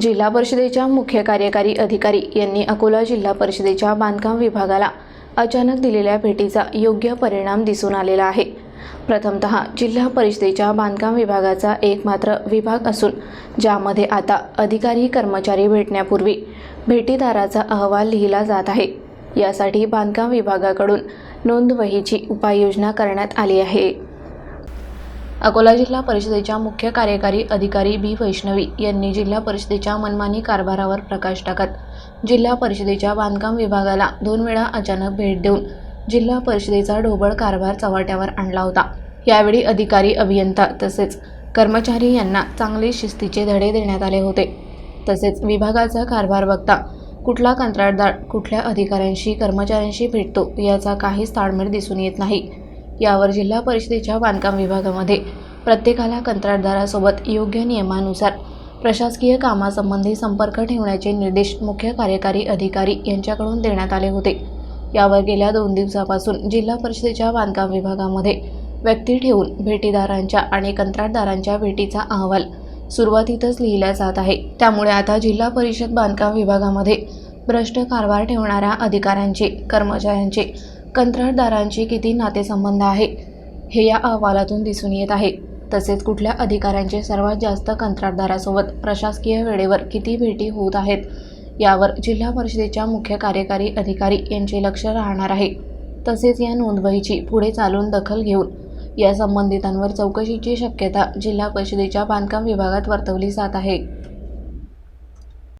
जिल्हा परिषदेच्या मुख्य कार्यकारी अधिकारी यांनी अकोला जिल्हा परिषदेच्या बांधकाम विभागाला अचानक दिलेल्या भेटीचा योग्य परिणाम दिसून आलेला आहे। प्रथमतः जिल्हा परिषदेच्या बांधकाम विभागाचा एकमात्र विभाग असून ज्यामध्ये आता अधिकारी कर्मचारी भेटण्यापूर्वी भेटीदाराचा अहवाल लिहिला जात आहे। यासाठी बांधकाम विभागाकडून नोंदवहीची उपाययोजना करण्यात आली आहे। अकोला जिल्हा परिषदेच्या मुख्य कार्यकारी अधिकारी बी वैष्णवी यांनी जिल्हा परिषदेच्या मनमानी कारभारावर प्रकाश टाकत जिल्हा परिषदेच्या बांधकाम विभागाला 2 वेळा अचानक भेट देऊन जिल्हा परिषदेचा ढोबळ कारभार चव्हाट्यावर आणला होता। यावेळी अधिकारी, अभियंता तसेच कर्मचारी यांना चांगले शिस्तीचे धडे देण्यात आले होते। तसेच विभागाचा कारभार बघता कुठला कंत्राटदार कुठल्या अधिकाऱ्यांशी कर्मचाऱ्यांशी भेटतो याचा काहीच ताळमेळ दिसून येत नाही। यावर जिल्हा परिषदेच्या बांधकाम विभागामध्ये प्रत्येकाला कंत्राटदारासोबत योग्य नियमानुसार प्रशासकीय कामासंबंधी संपर्क ठेवण्याचे निर्देश मुख्य कार्यकारी अधिकारी यांच्याकडून देण्यात आले होते। यावर गेल्या 2 दिवसापासून जिल्हा परिषदेच्या बांधकाम विभागामध्ये व्यक्ती ठेवून भेटीदारांच्या आणि कंत्राटदारांच्या भेटीचा अहवाल सुरुवातीतच लिहिला जात आहे। त्यामुळे आता जिल्हा परिषद बांधकाम विभागामध्ये भ्रष्ट कारभार ठेवणाऱ्या अधिकाऱ्यांचे, कर्मचाऱ्यांचे, कंत्राटदारांचे किती नातेसंबंध आहे हे या अहवालातून दिसून येत आहे। तसेच कुठल्या अधिकाऱ्यांचे सर्वात जास्त कंत्राटदारासोबत प्रशासकीय वेळेवर किती भेटी होत आहेत यावर जिल्हा परिषदेच्या मुख्य कार्यकारी अधिकारी यांचे लक्ष राहणार आहे। तसेच या नोंदवहीची पुढे चालून दखल घेऊन या संबंधितांवर चौकशीची शक्यता जिल्हा परिषदेच्या बांधकाम विभागात वर्तवली जात आहे।